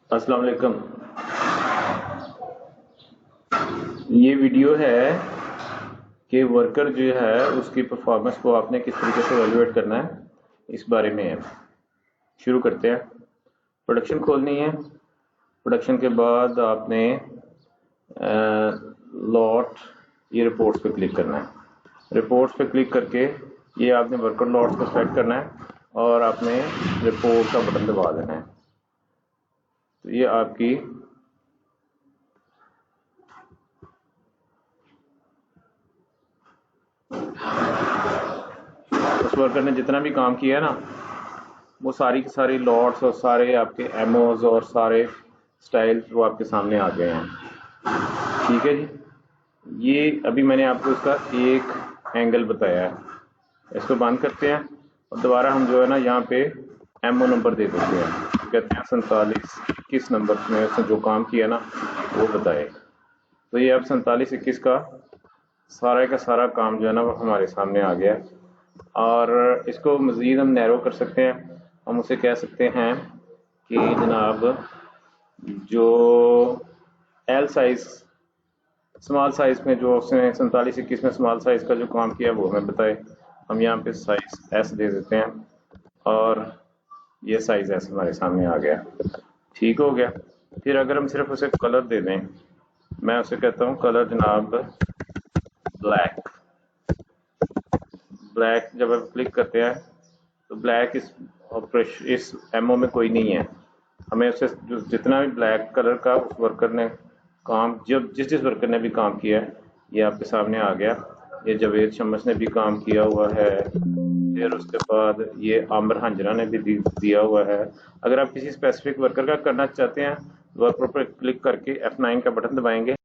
अस्सलाम वालेकुम। ये वीडियो है कि वर्कर जो है उसकी परफॉर्मेंस को आपने किस तरीके से एवेलुएट करना है, इस बारे में है। शुरू करते हैं। प्रोडक्शन खोलनी है। प्रोडक्शन के बाद आपने लॉट ये रिपोर्ट्स पे क्लिक करना है। रिपोर्ट्स पे क्लिक करके ये आपने वर्कर लॉट्स को सेलेक्ट करना है और आपने रिपोर्ट का बटन दबा देना है। तो ये आपकी उस वर्कर ने जितना भी काम किया है ना, वो सारी की सारी लॉट्स और सारे आपके एमओज और सारे स्टाइल्स वो आपके सामने आ गए हैं। ठीक है जी। ये अभी मैंने आपको इसका एक एंगल बताया है। इसको बंद करते हैं और दोबारा हम जो है ना यहाँ पे एमओ नंबर दे देते हैं। कहते हैं 4721 नंबर में उसने जो काम किया ना वो बताए। तो ये अब 4721 का सारा काम जो है ना वो हमारे सामने आ गया है। और इसको मज़ीद हम नैरो कर सकते हैं। हम उसे कह सकते हैं कि जनाब जो एल साइज़ स्मॉल साइज़ में जो उसने 4721 में स्मॉल साइज़ का जो काम किया वो हमें बताए। हम यहाँ पे साइज़ एस दे देते हैं और ये साइज़ एस हमारे सामने आ गया। ठीक हो गया। फिर अगर हम सिर्फ उसे कलर दे दें, मैं उसे कहता हूँ कलर जनाब ब्लैक। ब्लैक जब आप क्लिक करते हैं तो ब्लैक इस एमओ में कोई नहीं है। हमें उसे जितना भी ब्लैक कलर का उस वर्कर ने काम जिस वर्कर ने भी काम किया है ये आपके सामने आ गया। ये जवेद शमस ने भी काम किया हुआ है, फिर उसके बाद ये आमिर हंजरा ने भी दिया हुआ है। अगर आप किसी स्पेसिफिक वर्कर का करना चाहते हैं, वर्कर पर क्लिक करके F9 का बटन दबाएंगे।